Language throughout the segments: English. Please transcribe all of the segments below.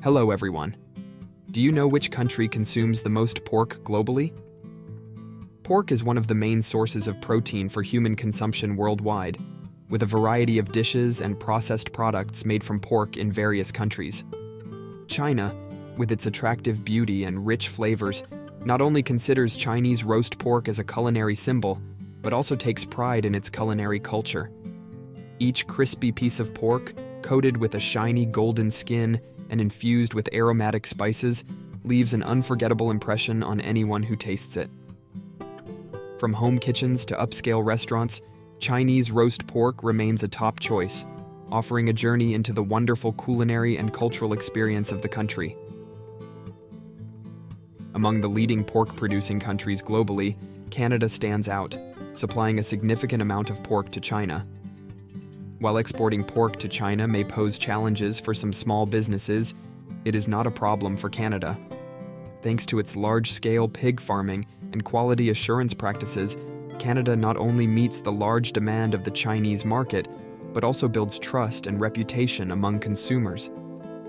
Hello everyone. Do you know which country consumes the most pork globally? Pork is one of the main sources of protein for human consumption worldwide, with a variety of dishes and processed products made from pork in various countries. China, with its attractive beauty and rich flavors, not only considers Chinese roast pork as a culinary symbol, but also takes pride in its culinary culture. Each crispy piece of pork, coated with a shiny golden skin and infused with aromatic spices, leaves an unforgettable impression on anyone who tastes it. From home kitchens to upscale restaurants, Chinese roast pork remains a top choice, offering a journey into the wonderful culinary and cultural experience of the country. Among the leading pork-producing countries globally, Canada stands out, supplying a significant amount of pork to China. While exporting pork to China may pose challenges for some small businesses, it is not a problem for Canada. Thanks to its large-scale pig farming and quality assurance practices, Canada not only meets the large demand of the Chinese market, but also builds trust and reputation among consumers.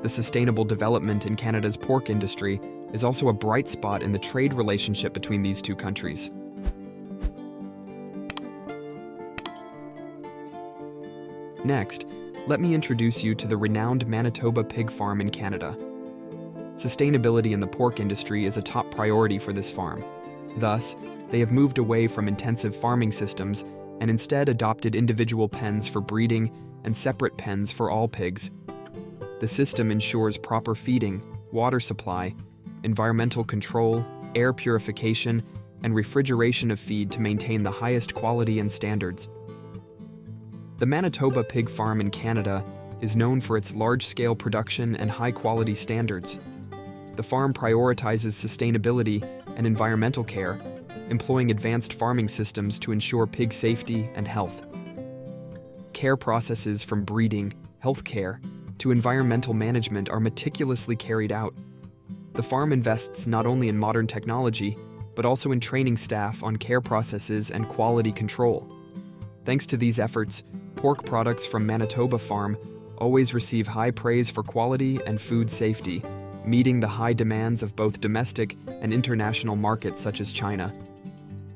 The sustainable development in Canada's pork industry is also a bright spot in the trade relationship between these two countries. Next, let me introduce you to the renowned Manitoba pig farm in Canada. Sustainability in the pork industry is a top priority for this farm. Thus, they have moved away from intensive farming systems and instead adopted individual pens for breeding and separate pens for all pigs. The system ensures proper feeding, water supply, environmental control, air purification, and refrigeration of feed to maintain the highest quality and standards. The Manitoba pig farm in Canada is known for its large-scale production and high-quality standards. The farm prioritizes sustainability and environmental care, employing advanced farming systems to ensure pig safety and health. Care processes from breeding, healthcare, to environmental management are meticulously carried out. The farm invests not only in modern technology, but also in training staff on care processes and quality control. Thanks to these efforts, pork products from Manitoba Farm always receive high praise for quality and food safety, meeting the high demands of both domestic and international markets such as China.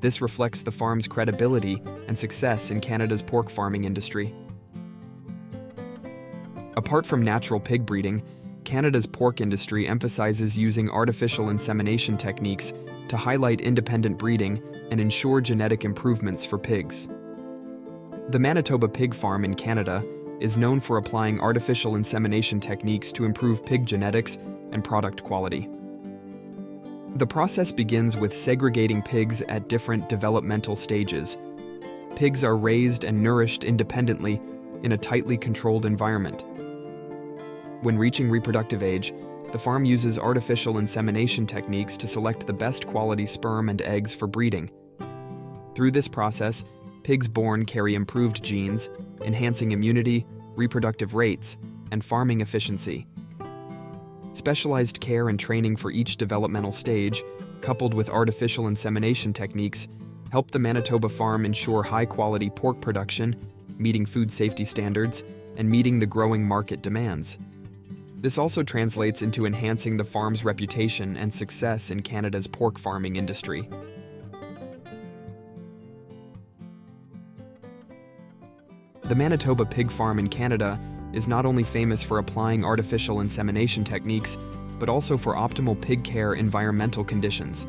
This reflects the farm's credibility and success in Canada's pork farming industry. Apart from natural pig breeding, Canada's pork industry emphasizes using artificial insemination techniques to highlight independent breeding and ensure genetic improvements for pigs. The Manitoba pig farm in Canada is known for applying artificial insemination techniques to improve pig genetics and product quality. The process begins with segregating pigs at different developmental stages. Pigs are raised and nourished independently in a tightly controlled environment. When reaching reproductive age, the farm uses artificial insemination techniques to select the best quality sperm and eggs for breeding. Through this process, pigs born carry improved genes, enhancing immunity, reproductive rates, and farming efficiency. Specialized care and training for each developmental stage, coupled with artificial insemination techniques, help the Manitoba farm ensure high-quality pork production, meeting food safety standards, and meeting the growing market demands. This also translates into enhancing the farm's reputation and success in Canada's pork farming industry. The Manitoba pig farm in Canada is not only famous for applying artificial insemination techniques, but also for optimal pig care environmental conditions.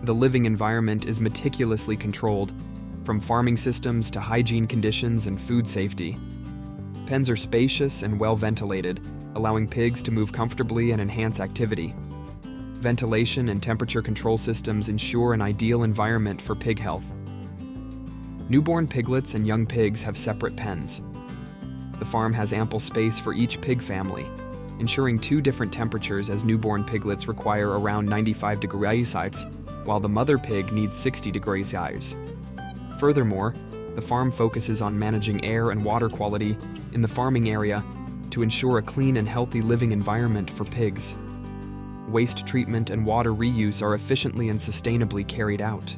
The living environment is meticulously controlled, from farming systems to hygiene conditions and food safety. Pens are spacious and well ventilated, allowing pigs to move comfortably and enhance activity. Ventilation and temperature control systems ensure an ideal environment for pig health. Newborn piglets and young pigs have separate pens. The farm has ample space for each pig family, ensuring two different temperatures as newborn piglets require around 95 degrees Celsius, while the mother pig needs 60 degrees Celsius. Furthermore, the farm focuses on managing air and water quality in the farming area to ensure a clean and healthy living environment for pigs. Waste treatment and water reuse are efficiently and sustainably carried out.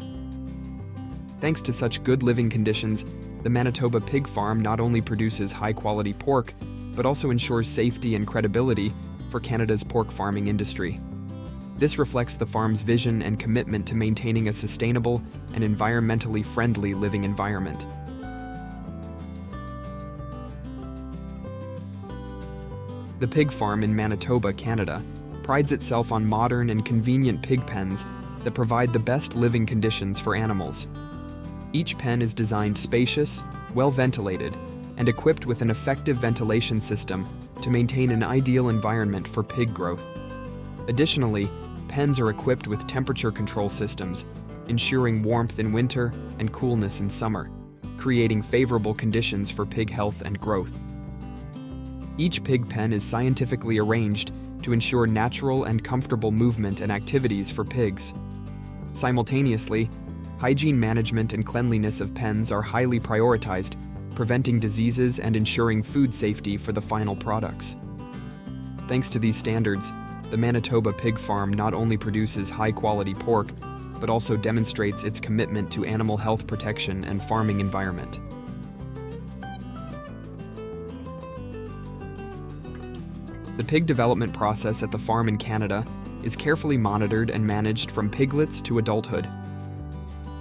Thanks to such good living conditions, the Manitoba pig farm not only produces high-quality pork, but also ensures safety and credibility for Canada's pork farming industry. This reflects the farm's vision and commitment to maintaining a sustainable and environmentally friendly living environment. The pig farm in Manitoba, Canada, prides itself on modern and convenient pig pens that provide the best living conditions for animals. Each pen is designed spacious, well-ventilated, and equipped with an effective ventilation system to maintain an ideal environment for pig growth. Additionally, pens are equipped with temperature control systems, ensuring warmth in winter and coolness in summer, creating favorable conditions for pig health and growth. Each pig pen is scientifically arranged to ensure natural and comfortable movement and activities for pigs. Simultaneously, hygiene management and cleanliness of pens are highly prioritized, preventing diseases and ensuring food safety for the final products. Thanks to these standards, the Manitoba pig farm not only produces high-quality pork, but also demonstrates its commitment to animal health protection and farming environment. The pig development process at the farm in Canada is carefully monitored and managed from piglets to adulthood.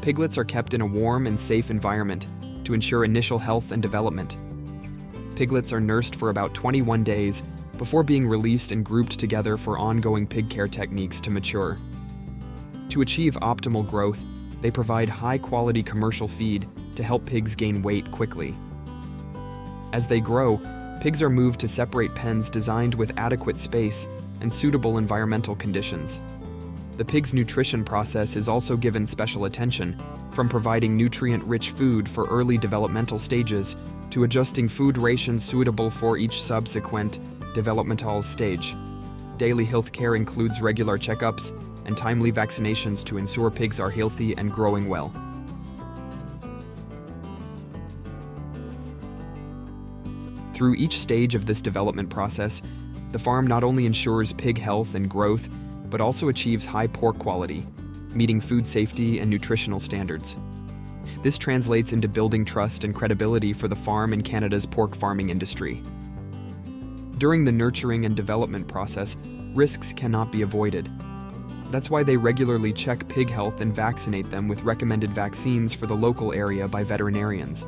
Piglets are kept in a warm and safe environment to ensure initial health and development. Piglets are nursed for about 21 days before being released and grouped together for ongoing pig care techniques to mature. To achieve optimal growth, they provide high-quality commercial feed to help pigs gain weight quickly. As they grow, pigs are moved to separate pens designed with adequate space and suitable environmental conditions. The pig's nutrition process is also given special attention, from providing nutrient-rich food for early developmental stages to adjusting food rations suitable for each subsequent developmental stage. Daily health care includes regular checkups and timely vaccinations to ensure pigs are healthy and growing well. Through each stage of this development process, the farm not only ensures pig health and growth, but also achieves high pork quality, meeting food safety and nutritional standards. This translates into building trust and credibility for the farm in Canada's pork farming industry. During the nurturing and development process, risks cannot be avoided. That's why they regularly check pig health and vaccinate them with recommended vaccines for the local area by veterinarians.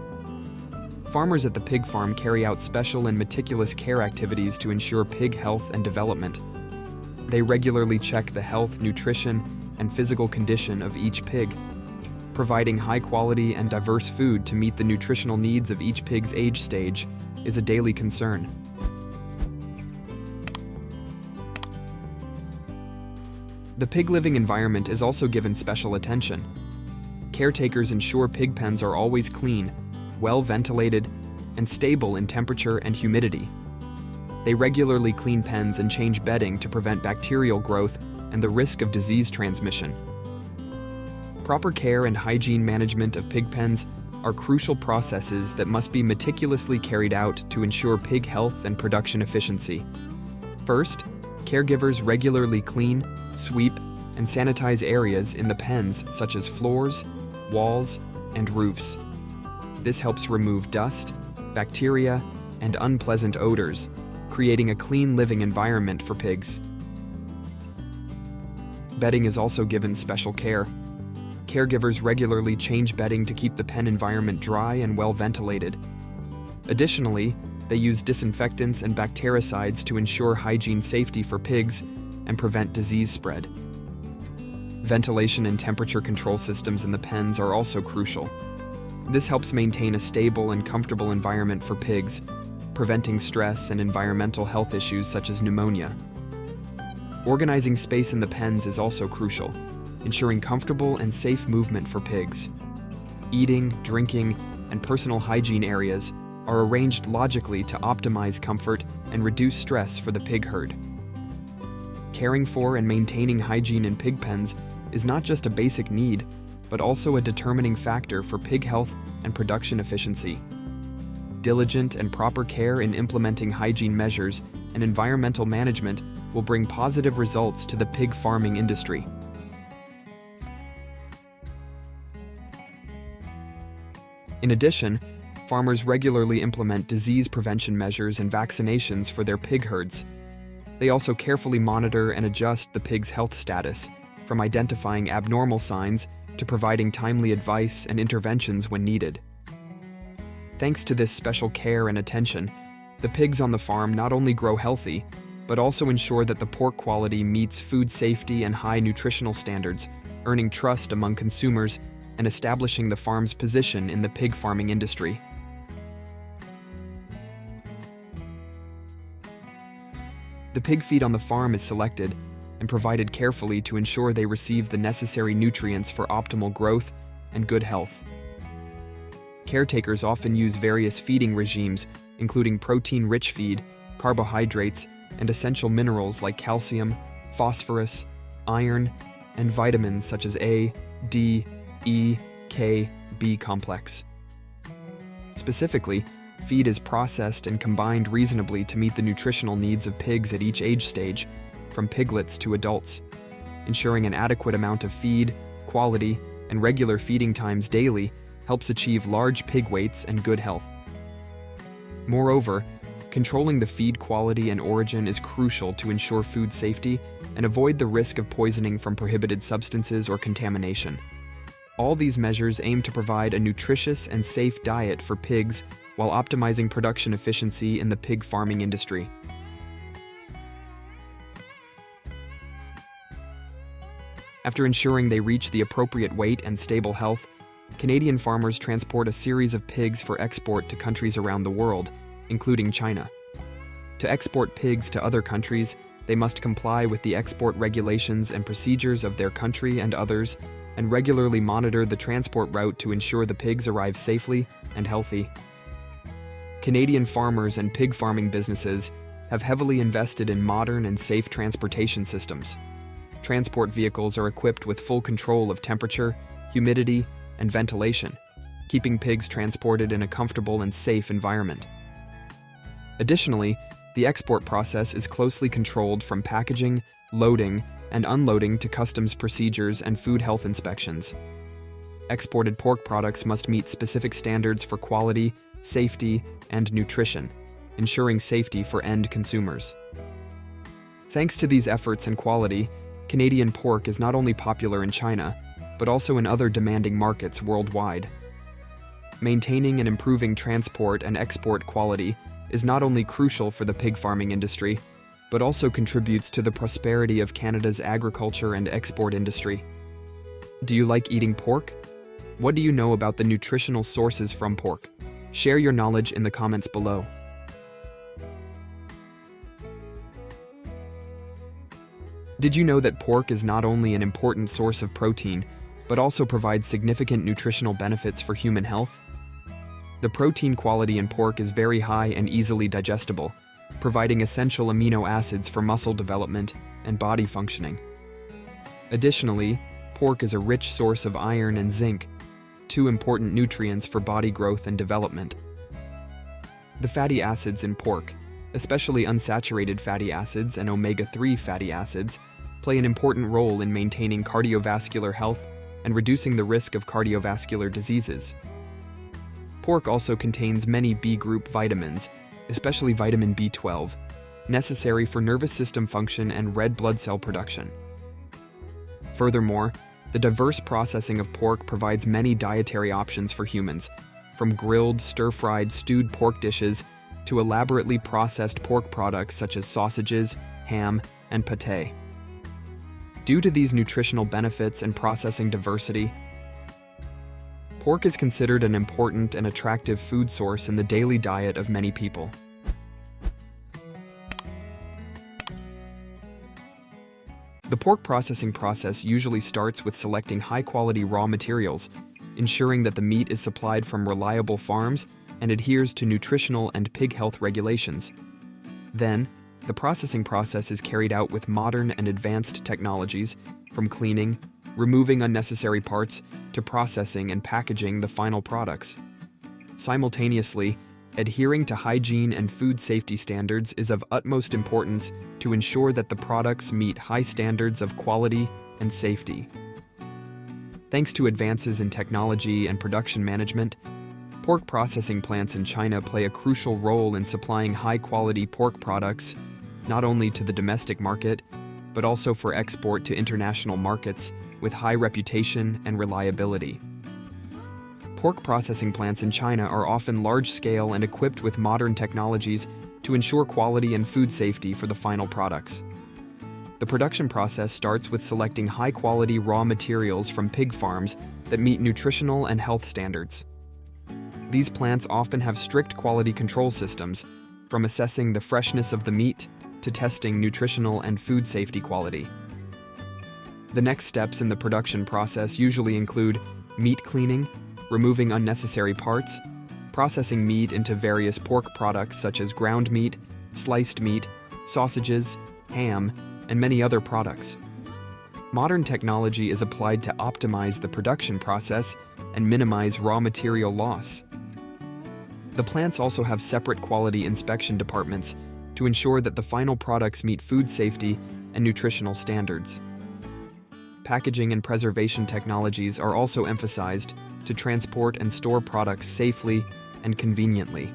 Farmers at the pig farm carry out special and meticulous care activities to ensure pig health and development. They regularly check the health, nutrition, and physical condition of each pig. Providing high-quality and diverse food to meet the nutritional needs of each pig's age stage is a daily concern. The pig living environment is also given special attention. Caretakers ensure pig pens are always clean, well ventilated, and stable in temperature and humidity. They regularly clean pens and change bedding to prevent bacterial growth and the risk of disease transmission. Proper care and hygiene management of pig pens are crucial processes that must be meticulously carried out to ensure pig health and production efficiency. First, caregivers regularly clean, sweep, and sanitize areas in the pens such as floors, walls, and roofs. This helps remove dust, bacteria, and unpleasant odors, creating a clean living environment for pigs. Bedding is also given special care. Caregivers regularly change bedding to keep the pen environment dry and well ventilated. Additionally, they use disinfectants and bactericides to ensure hygiene safety for pigs and prevent disease spread. Ventilation and temperature control systems in the pens are also crucial. This helps maintain a stable and comfortable environment for pigs, preventing stress and environmental health issues such as pneumonia. Organizing space in the pens is also crucial, ensuring comfortable and safe movement for pigs. Eating, drinking, and personal hygiene areas are arranged logically to optimize comfort and reduce stress for the pig herd. Caring for and maintaining hygiene in pig pens is not just a basic need, but also a determining factor for pig health and production efficiency. Diligent and proper care in implementing hygiene measures and environmental management will bring positive results to the pig farming industry. In addition, farmers regularly implement disease prevention measures and vaccinations for their pig herds. They also carefully monitor and adjust the pig's health status, from identifying abnormal signs to providing timely advice and interventions when needed. Thanks to this special care and attention, the pigs on the farm not only grow healthy, but also ensure that the pork quality meets food safety and high nutritional standards, earning trust among consumers and establishing the farm's position in the pig farming industry. The pig feed on the farm is selected and provided carefully to ensure they receive the necessary nutrients for optimal growth and good health. Caretakers often use various feeding regimes, including protein-rich feed, carbohydrates, and essential minerals like calcium, phosphorus, iron, and vitamins such as A, D, E, K, B complex. Specifically, feed is processed and combined reasonably to meet the nutritional needs of pigs at each age stage, from piglets to adults, ensuring an adequate amount of feed, quality, and regular feeding times daily helps achieve large pig weights and good health. Moreover, controlling the feed quality and origin is crucial to ensure food safety and avoid the risk of poisoning from prohibited substances or contamination. All these measures aim to provide a nutritious and safe diet for pigs while optimizing production efficiency in the pig farming industry. After ensuring they reach the appropriate weight and stable health, Canadian farmers transport a series of pigs for export to countries around the world, including China. To export pigs to other countries, they must comply with the export regulations and procedures of their country and others, and regularly monitor the transport route to ensure the pigs arrive safely and healthy. Canadian farmers and pig farming businesses have heavily invested in modern and safe transportation systems. Transport vehicles are equipped with full control of temperature, humidity, and ventilation, keeping pigs transported in a comfortable and safe environment. Additionally, the export process is closely controlled from packaging, loading, and unloading to customs procedures and food health inspections. Exported pork products must meet specific standards for quality, safety, and nutrition, ensuring safety for end consumers. Thanks to these efforts and quality, Canadian pork is not only popular in China, but also in other demanding markets worldwide. Maintaining and improving transport and export quality is not only crucial for the pig farming industry, but also contributes to the prosperity of Canada's agriculture and export industry. Do you like eating pork? What do you know about the nutritional sources from pork? Share your knowledge in the comments below. Did you know that pork is not only an important source of protein, but also provides significant nutritional benefits for human health? The protein quality in pork is very high and easily digestible, providing essential amino acids for muscle development and body functioning. Additionally, pork is a rich source of iron and zinc, two important nutrients for body growth and development. The fatty acids in pork, especially unsaturated fatty acids and omega-3 fatty acids, play an important role in maintaining cardiovascular health and reducing the risk of cardiovascular diseases. Pork also contains many B-group vitamins, especially vitamin B12, necessary for nervous system function and red blood cell production. Furthermore, the diverse processing of pork provides many dietary options for humans, from grilled, stir-fried, stewed pork dishes to elaborately processed pork products such as sausages, ham, and pâté. Due to these nutritional benefits and processing diversity, pork is considered an important and attractive food source in the daily diet of many people. The pork processing process usually starts with selecting high-quality raw materials, ensuring that the meat is supplied from reliable farms and adheres to nutritional and pig health regulations. Then, the processing process is carried out with modern and advanced technologies, from cleaning, removing unnecessary parts, to processing and packaging the final products. Simultaneously, adhering to hygiene and food safety standards is of utmost importance to ensure that the products meet high standards of quality and safety. Thanks to advances in technology and production management, pork processing plants in China play a crucial role in supplying high-quality pork products not only to the domestic market, but also for export to international markets with high reputation and reliability. Pork processing plants in China are often large-scale and equipped with modern technologies to ensure quality and food safety for the final products. The production process starts with selecting high-quality raw materials from pig farms that meet nutritional and health standards. These plants often have strict quality control systems, from assessing the freshness of the meat to testing nutritional and food safety quality. The next steps in the production process usually include meat cleaning, removing unnecessary parts, processing meat into various pork products such as ground meat, sliced meat, sausages, ham, and many other products. Modern technology is applied to optimize the production process and minimize raw material loss. The plants also have separate quality inspection departments to ensure that the final products meet food safety and nutritional standards. Packaging and preservation technologies are also emphasized to transport and store products safely and conveniently.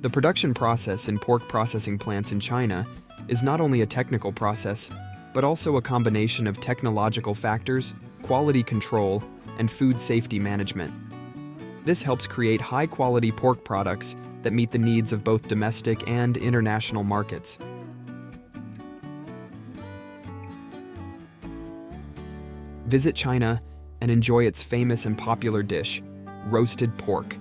The production process in pork processing plants in China is not only a technical process, but also a combination of technological factors, quality control, and food safety management. This helps create high-quality pork products that meet the needs of both domestic and international markets. Visit China and enjoy its famous and popular dish, roasted pork.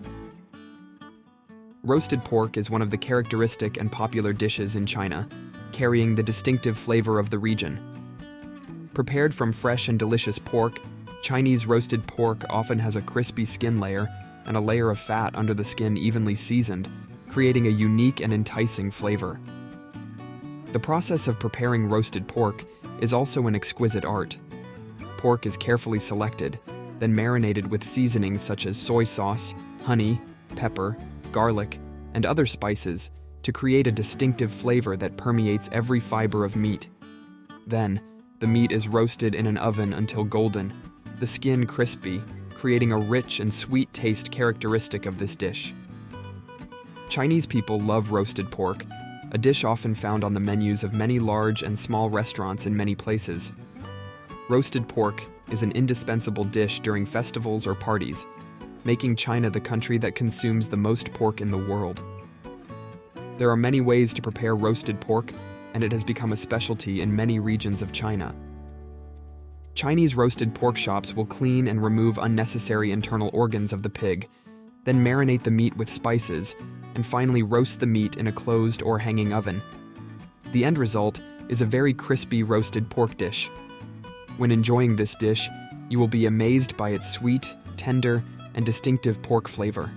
Roasted pork is one of the characteristic and popular dishes in China, carrying the distinctive flavor of the region. Prepared from fresh and delicious pork, Chinese roasted pork often has a crispy skin layer and a layer of fat under the skin evenly seasoned, creating a unique and enticing flavor. The process of preparing roasted pork is also an exquisite art. Pork is carefully selected, then marinated with seasonings such as soy sauce, honey, pepper, garlic, and other spices to create a distinctive flavor that permeates every fiber of meat. Then, the meat is roasted in an oven until golden, the skin crispy, creating a rich and sweet taste characteristic of this dish. Chinese people love roasted pork, a dish often found on the menus of many large and small restaurants in many places. Roasted pork is an indispensable dish during festivals or parties, making China the country that consumes the most pork in the world. There are many ways to prepare roasted pork, and it has become a specialty in many regions of China. Chinese roasted pork shops will clean and remove unnecessary internal organs of the pig, then marinate the meat with spices, and finally roast the meat in a closed or hanging oven. The end result is a very crispy roasted pork dish. When enjoying this dish, you will be amazed by its sweet, tender, and distinctive pork flavor.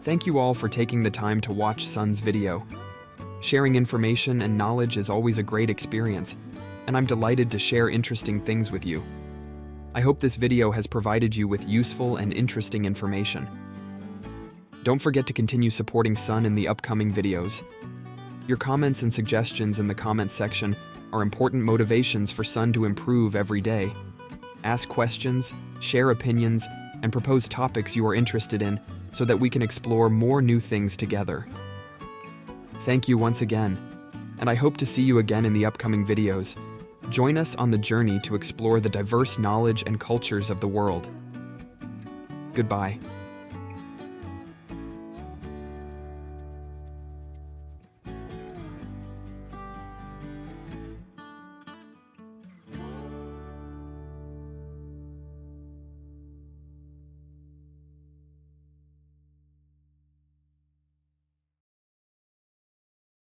Thank you all for taking the time to watch Sun's video. Sharing information and knowledge is always a great experience, and I'm delighted to share interesting things with you. I hope this video has provided you with useful and interesting information. Don't forget to continue supporting Sun in the upcoming videos. Your comments and suggestions in the comments section are important motivations for Sun to improve every day. Ask questions, share opinions, and propose topics you are interested in so that we can explore more new things together. Thank you once again, and I hope to see you again in the upcoming videos. Join us on the journey to explore the diverse knowledge and cultures of the world. Goodbye.